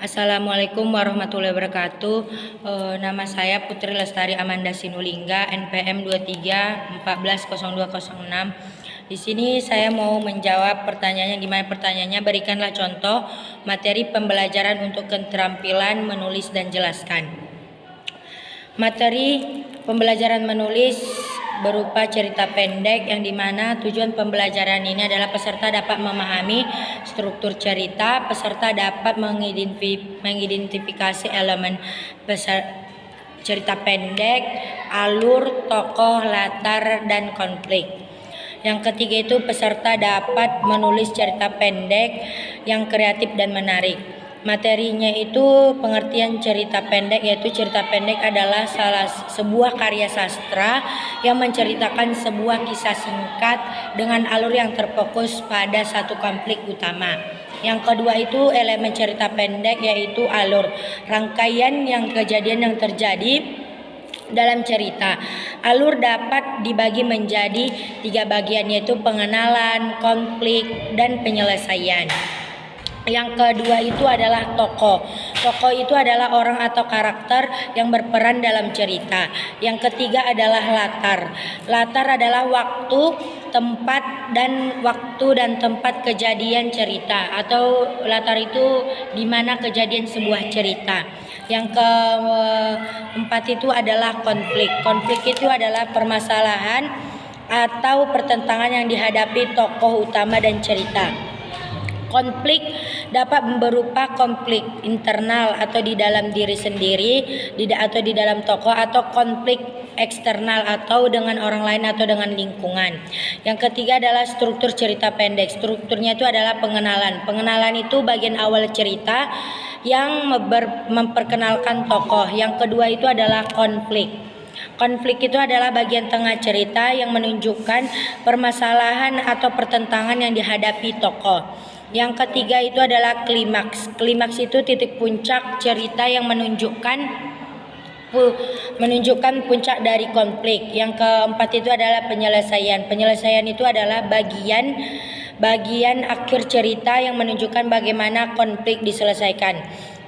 Assalamualaikum warahmatullahi wabarakatuh. Nama saya Putri Lestari Amanda Sinulinga, NPM 23140206. Di sini saya mau menjawab pertanyaannya. Gimana pertanyaannya? Berikanlah contoh materi pembelajaran untuk keterampilan menulis dan jelaskan. Materi pembelajaran menulis berupa cerita pendek yang dimana tujuan pembelajaran ini adalah peserta dapat memahami struktur cerita, peserta dapat mengidentifikasi elemen cerita pendek, alur, tokoh, latar, dan konflik. Yang ketiga itu peserta dapat menulis cerita pendek yang kreatif dan menarik. Materinya itu pengertian cerita pendek, yaitu cerita pendek adalah sebuah karya sastra yang menceritakan sebuah kisah singkat dengan alur yang terfokus pada satu konflik utama. Yang kedua itu elemen cerita pendek, yaitu alur, rangkaian yang kejadian yang terjadi dalam cerita. Alur dapat dibagi menjadi 3 bagian, yaitu pengenalan, konflik, dan penyelesaian. Yang kedua itu adalah tokoh. Tokoh itu adalah orang atau karakter yang berperan dalam cerita. Yang ketiga adalah latar. Latar adalah waktu, tempat dan tempat kejadian cerita, atau latar itu di mana kejadian sebuah cerita. Yang keempat itu adalah konflik. Konflik itu adalah permasalahan atau pertentangan yang dihadapi tokoh utama dan cerita. Konflik dapat berupa konflik internal atau di dalam diri sendiri, atau di dalam tokoh, atau konflik eksternal atau dengan orang lain atau dengan lingkungan. Yang ketiga adalah struktur cerita pendek. Strukturnya itu adalah pengenalan. Pengenalan itu bagian awal cerita yang memperkenalkan tokoh. Yang kedua itu adalah konflik. Konflik itu adalah bagian tengah cerita yang menunjukkan permasalahan atau pertentangan yang dihadapi tokoh. Yang ketiga itu adalah klimaks. Klimaks itu titik puncak cerita yang menunjukkan puncak dari konflik. Yang keempat itu adalah penyelesaian. Penyelesaian itu adalah bagian akhir cerita yang menunjukkan bagaimana konflik diselesaikan.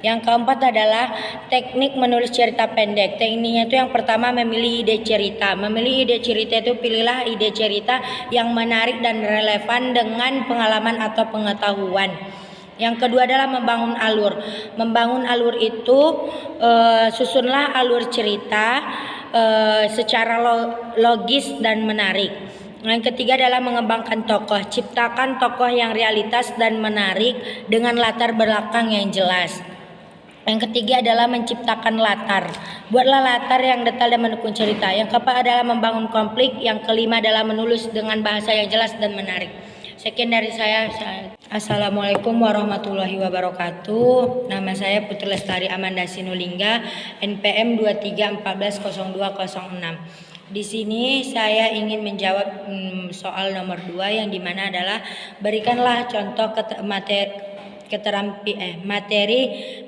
Yang keempat adalah teknik menulis cerita pendek. Tekniknya itu yang pertama memilih ide cerita. Memilih ide cerita itu pilihlah ide cerita yang menarik dan relevan dengan pengalaman atau pengetahuan. Yang kedua adalah membangun alur. Membangun alur itu susunlah alur cerita secara logis dan menarik. Yang ketiga adalah mengembangkan tokoh. Ciptakan tokoh yang realitas dan menarik dengan latar belakang yang jelas. Yang ketiga adalah menciptakan latar. Buatlah latar yang detail dan mendukung cerita. Yang keempat adalah membangun konflik. Yang kelima adalah menulis dengan bahasa yang jelas dan menarik. Sekian dari saya. Assalamualaikum warahmatullahi wabarakatuh. Nama saya Putri Lestari Amanda Sinulinga, NPM 23140206. Di sini saya ingin menjawab soal nomor 2 yang dimana adalah berikanlah contoh materi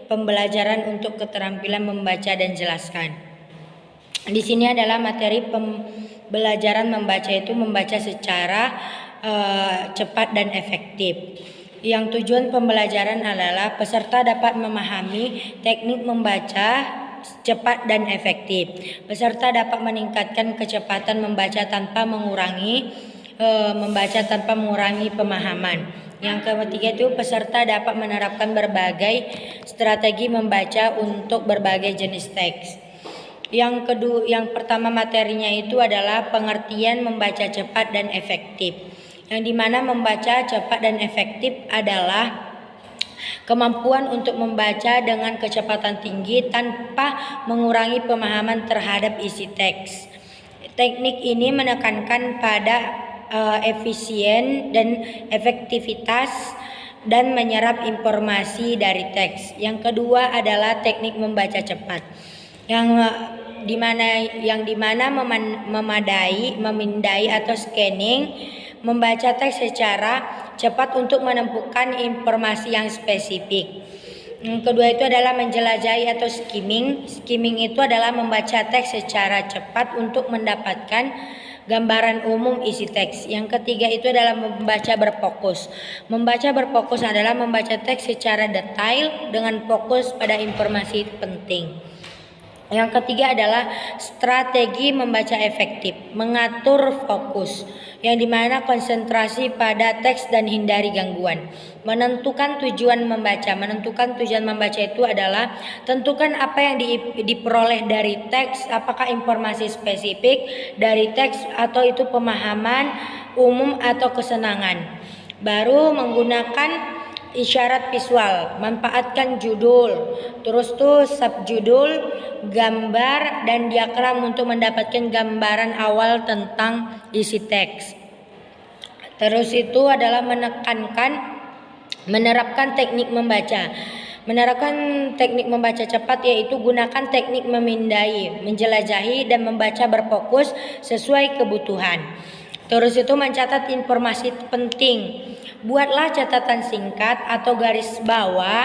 pembelajaran untuk keterampilan membaca dan jelaskan. Di sini adalah materi pembelajaran membaca, itu membaca secara cepat dan efektif. Yang tujuan pembelajaran adalah peserta dapat memahami teknik membaca cepat dan efektif. Peserta dapat meningkatkan kecepatan membaca tanpa mengurangi pemahaman. Yang ketiga itu peserta dapat menerapkan berbagai strategi membaca untuk berbagai jenis teks. Yang pertama materinya itu adalah pengertian membaca cepat dan efektif. Yang dimana membaca cepat dan efektif adalah kemampuan untuk membaca dengan kecepatan tinggi tanpa mengurangi pemahaman terhadap isi teks. Teknik ini menekankan pada efisien dan efektivitas dan menyerap informasi dari teks. Yang kedua adalah teknik membaca cepat. Yang dimana memindai atau scanning, membaca teks secara cepat untuk menemukan informasi yang spesifik. Yang kedua itu adalah menjelajahi atau skimming. Skimming itu adalah membaca teks secara cepat untuk mendapatkan gambaran umum isi teks. Yang ketiga itu adalah membaca berfokus. Membaca berfokus adalah membaca teks secara detail dengan fokus pada informasi penting. Yang ketiga adalah strategi membaca efektif, mengatur fokus, yang dimana konsentrasi pada teks dan hindari gangguan. Menentukan tujuan membaca. Menentukan tujuan membaca itu adalah tentukan apa yang diperoleh dari teks, apakah informasi spesifik dari teks atau itu pemahaman umum atau kesenangan. Baru menggunakan isyarat visual, manfaatkan judul, terus tuh subjudul, gambar dan diagram untuk mendapatkan gambaran awal tentang isi teks. Terus itu adalah menerapkan teknik membaca. Menerapkan teknik membaca cepat yaitu gunakan teknik memindai, menjelajahi dan membaca berfokus sesuai kebutuhan. Terus itu mencatat informasi penting. Buatlah catatan singkat atau garis bawah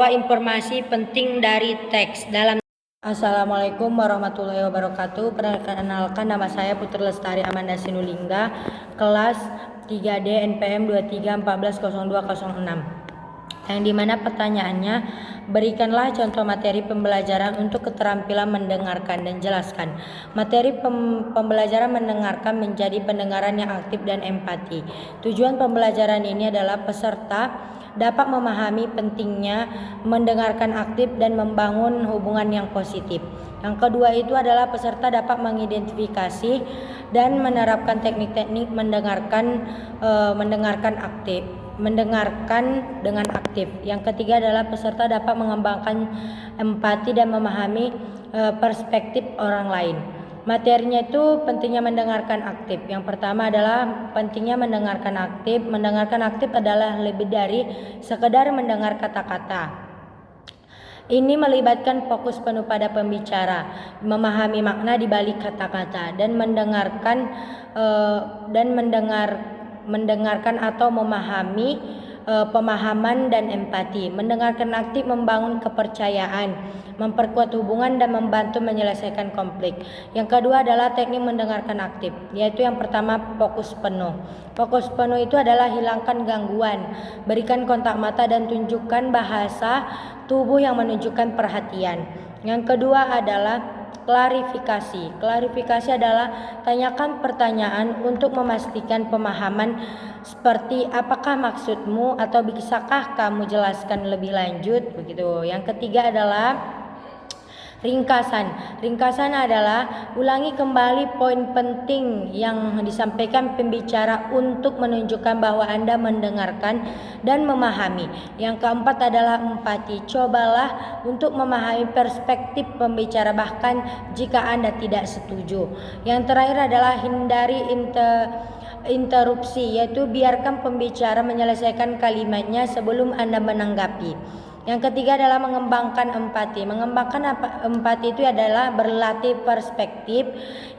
informasi penting dari teks dalam. Assalamualaikum warahmatullahi wabarakatuh. Perkenalkan, nama saya Putri Lestari Amanda Sinulingga, kelas 3D NPM 23140206. Yang dimana pertanyaannya, berikanlah contoh materi pembelajaran untuk keterampilan mendengarkan dan jelaskan. Materi pembelajaran mendengarkan menjadi pendengaran yang aktif dan empati. Tujuan pembelajaran ini adalah peserta dapat memahami pentingnya mendengarkan aktif dan membangun hubungan yang positif. Yang kedua itu adalah peserta dapat mengidentifikasi dan menerapkan teknik-teknik mendengarkan dengan aktif. Yang ketiga adalah peserta dapat mengembangkan empati dan memahami perspektif orang lain. Materinya itu pentingnya mendengarkan aktif. Yang pertama adalah pentingnya mendengarkan aktif. Mendengarkan aktif adalah lebih dari sekedar mendengar kata-kata. Ini melibatkan fokus penuh pada pembicara, memahami makna di balik kata-kata dan mendengarkan atau memahami pemahaman dan empati. Mendengarkan aktif membangun kepercayaan, memperkuat hubungan dan membantu menyelesaikan konflik. Yang kedua adalah teknik mendengarkan aktif, yaitu yang pertama fokus penuh. Fokus penuh itu adalah hilangkan gangguan, berikan kontak mata dan tunjukkan bahasa tubuh yang menunjukkan perhatian. Yang kedua adalah klarifikasi. Klarifikasi adalah tanyakan pertanyaan untuk memastikan pemahaman, seperti apakah maksudmu atau bisakah kamu jelaskan lebih lanjut begitu. Yang ketiga adalah ringkasan. Ringkasan adalah ulangi kembali poin penting yang disampaikan pembicara untuk menunjukkan bahwa Anda mendengarkan dan memahami. Yang keempat adalah empati. Cobalah untuk memahami perspektif pembicara bahkan jika Anda tidak setuju. Yang terakhir adalah hindari interupsi, yaitu biarkan pembicara menyelesaikan kalimatnya sebelum Anda menanggapi. Yang ketiga adalah mengembangkan empati. Mengembangkan empati itu adalah berlatih perspektif.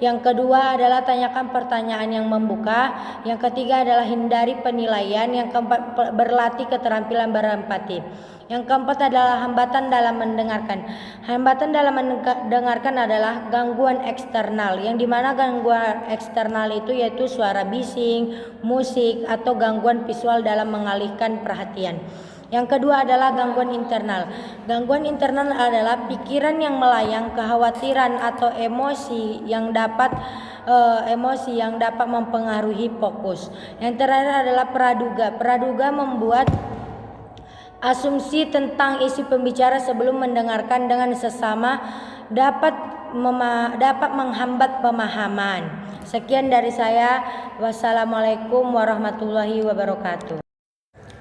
Yang kedua adalah tanyakan pertanyaan yang membuka. Yang ketiga adalah hindari penilaian. Yang keempat berlatih keterampilan berempati. Yang keempat adalah hambatan dalam mendengarkan. Hambatan dalam mendengarkan adalah gangguan eksternal, yang dimana gangguan eksternal itu yaitu suara bising, musik, atau gangguan visual dalam mengalihkan perhatian. Yang kedua adalah gangguan internal. Gangguan internal adalah pikiran yang melayang, kekhawatiran atau emosi yang dapat mempengaruhi fokus. Yang terakhir adalah praduga. Praduga membuat asumsi tentang isi pembicara sebelum mendengarkan dengan sesama, dapat menghambat pemahaman. Sekian dari saya. Wassalamualaikum warahmatullahi wabarakatuh.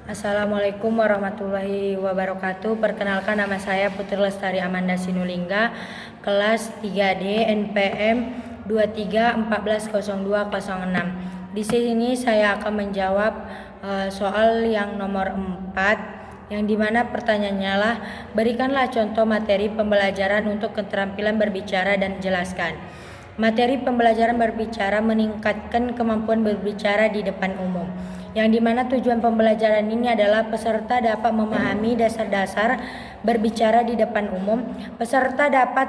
Assalamualaikum warahmatullahi wabarakatuh. Perkenalkan, nama saya Putri Lestari Amanda Sinulingga, kelas 3D NPM 23140206. Di sini saya akan menjawab soal yang nomor 4, yang dimana pertanyaannya lah, berikanlah contoh materi pembelajaran untuk keterampilan berbicara dan jelaskan. Materi pembelajaran berbicara meningkatkan kemampuan berbicara di depan umum, yang dimana tujuan pembelajaran ini adalah peserta dapat memahami dasar-dasar berbicara di depan umum. Peserta dapat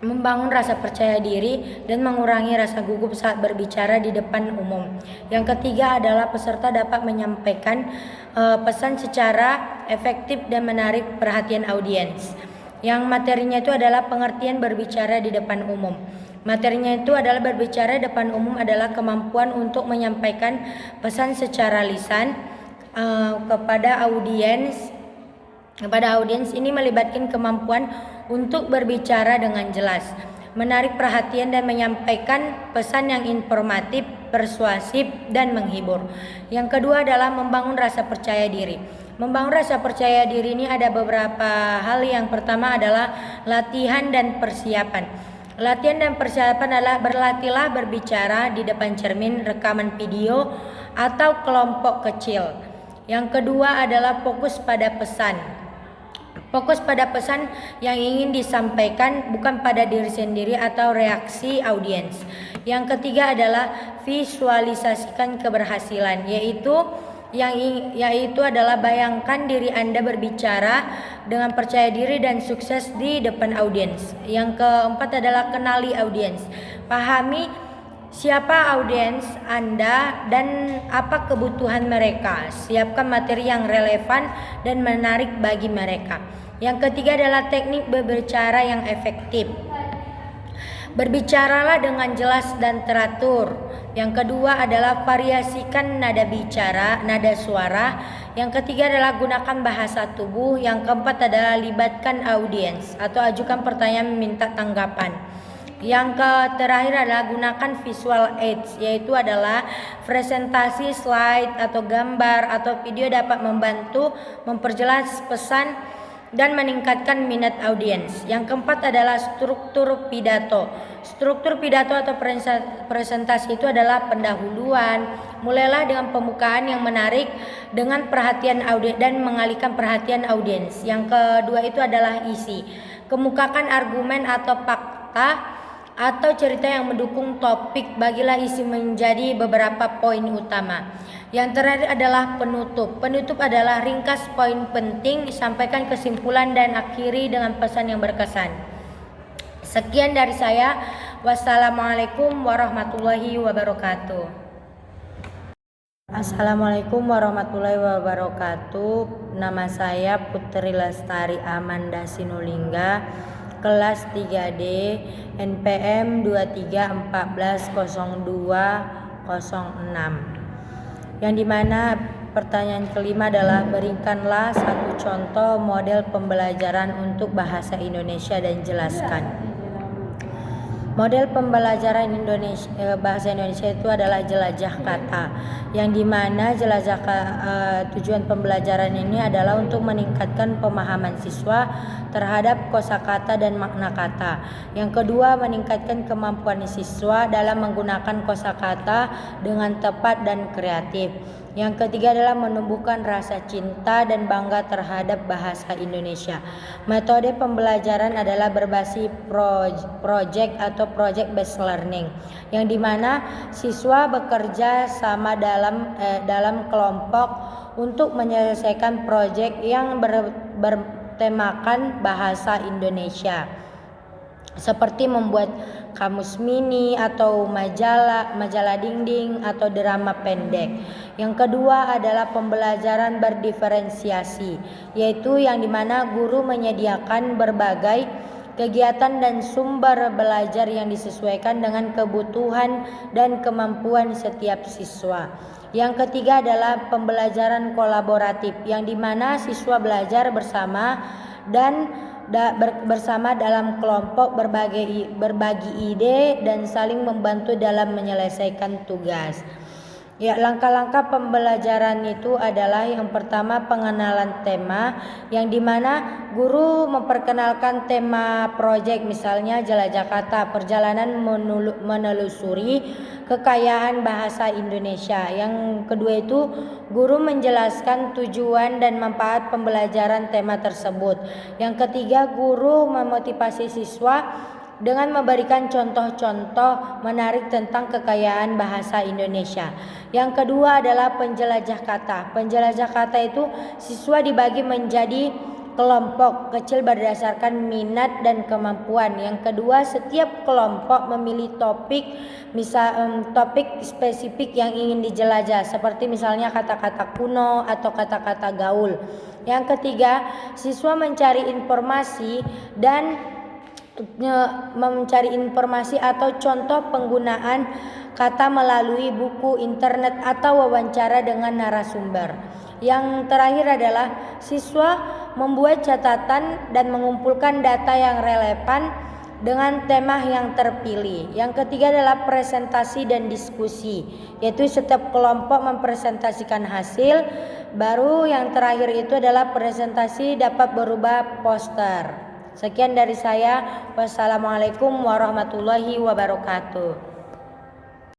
membangun rasa percaya diri dan mengurangi rasa gugup saat berbicara di depan umum. Yang ketiga adalah peserta dapat menyampaikan pesan secara efektif dan menarik perhatian audiens. Yang materinya itu adalah pengertian berbicara di depan umum. Materinya itu adalah berbicara di depan umum adalah kemampuan untuk menyampaikan pesan secara lisan kepada audiens. Kepada audiens ini melibatkan kemampuan untuk berbicara dengan jelas, menarik perhatian dan menyampaikan pesan yang informatif, persuasif, dan menghibur. Yang kedua adalah membangun rasa percaya diri. Membangun rasa percaya diri ini ada beberapa hal. Yang pertama adalah latihan dan persiapan. Latihan dan persiapan adalah berlatihlah berbicara di depan cermin, rekaman video, atau kelompok kecil. Yang kedua adalah fokus pada pesan. Fokus pada pesan yang ingin disampaikan, bukan pada diri sendiri atau reaksi audiens. Yang ketiga adalah visualisasikan keberhasilan, yaitu adalah bayangkan diri Anda berbicara dengan percaya diri dan sukses di depan audiens. Yang keempat adalah kenali audiens. Pahami siapa audiens Anda dan apa kebutuhan mereka. Siapkan materi yang relevan dan menarik bagi mereka. Yang ketiga adalah teknik berbicara yang efektif. Berbicaralah dengan jelas dan teratur. Yang kedua adalah variasikan nada bicara, nada suara. Yang ketiga adalah gunakan bahasa tubuh. Yang keempat adalah libatkan audiens atau ajukan pertanyaan meminta tanggapan. Yang terakhir adalah gunakan visual aids, yaitu adalah presentasi, slide atau gambar atau video dapat membantu memperjelas pesan dan meningkatkan minat audiens. Yang keempat adalah struktur pidato. Struktur pidato atau presentasi itu adalah pendahuluan. Mulailah dengan pembukaan yang menarik dengan perhatian audiens dan mengalihkan perhatian audiens. Yang kedua itu adalah isi. Kemukakan argumen atau fakta atau cerita yang mendukung topik. Bagilah isi menjadi beberapa poin utama. Yang terakhir adalah penutup. Penutup adalah ringkas poin penting, sampaikan kesimpulan dan akhiri dengan pesan yang berkesan. Sekian dari saya. Wassalamualaikum warahmatullahi wabarakatuh. Assalamualaikum warahmatullahi wabarakatuh. Nama saya Putri Lestari Amanda Sinulinga, kelas 3D, NPM 23140206. Yang dimana pertanyaan kelima adalah berikanlah satu contoh model pembelajaran untuk bahasa Indonesia dan jelaskan. Model pembelajaran bahasa Indonesia itu adalah jelajah kata, yang dimana tujuan pembelajaran ini adalah untuk meningkatkan pemahaman siswa terhadap kosakata dan makna kata. Yang kedua, meningkatkan kemampuan siswa dalam menggunakan kosakata dengan tepat dan kreatif. Yang ketiga adalah menumbuhkan rasa cinta dan bangga terhadap bahasa Indonesia. Metode pembelajaran adalah berbasis project atau project based learning, yang dimana siswa bekerja sama dalam kelompok untuk menyelesaikan project yang bertemakan bahasa Indonesia, seperti membuat kamus mini atau majalah dinding atau drama pendek. Yang kedua adalah pembelajaran berdiferensiasi, yaitu yang dimana guru menyediakan berbagai kegiatan dan sumber belajar yang disesuaikan dengan kebutuhan dan kemampuan setiap siswa. Yang ketiga adalah pembelajaran kolaboratif, yang dimana siswa belajar bersama dalam kelompok, berbagi ide dan saling membantu dalam menyelesaikan tugas. Ya, langkah-langkah pembelajaran itu adalah yang pertama pengenalan tema, yang dimana guru memperkenalkan tema proyek, misalnya jelajah kata, perjalanan menelusuri kekayaan bahasa Indonesia. Yang kedua itu guru menjelaskan tujuan dan manfaat pembelajaran tema tersebut. Yang ketiga, guru memotivasi siswa dengan memberikan contoh-contoh menarik tentang kekayaan bahasa Indonesia. Yang kedua adalah penjelajah kata. Penjelajah kata itu siswa dibagi menjadi kelompok kecil berdasarkan minat dan kemampuan. Yang kedua, setiap kelompok memilih topik topik spesifik yang ingin dijelajah, seperti misalnya kata-kata kuno atau kata-kata gaul. Yang ketiga, siswa mencari informasi atau contoh penggunaan kata melalui buku, internet, atau wawancara dengan narasumber. Yang terakhir adalah siswa membuat catatan dan mengumpulkan data yang relevan dengan tema yang terpilih. Yang ketiga adalah presentasi dan diskusi, yaitu setiap kelompok mempresentasikan hasil. Baru yang terakhir itu adalah presentasi dapat berubah poster. Sekian dari saya. Wassalamualaikum warahmatullahi wabarakatuh.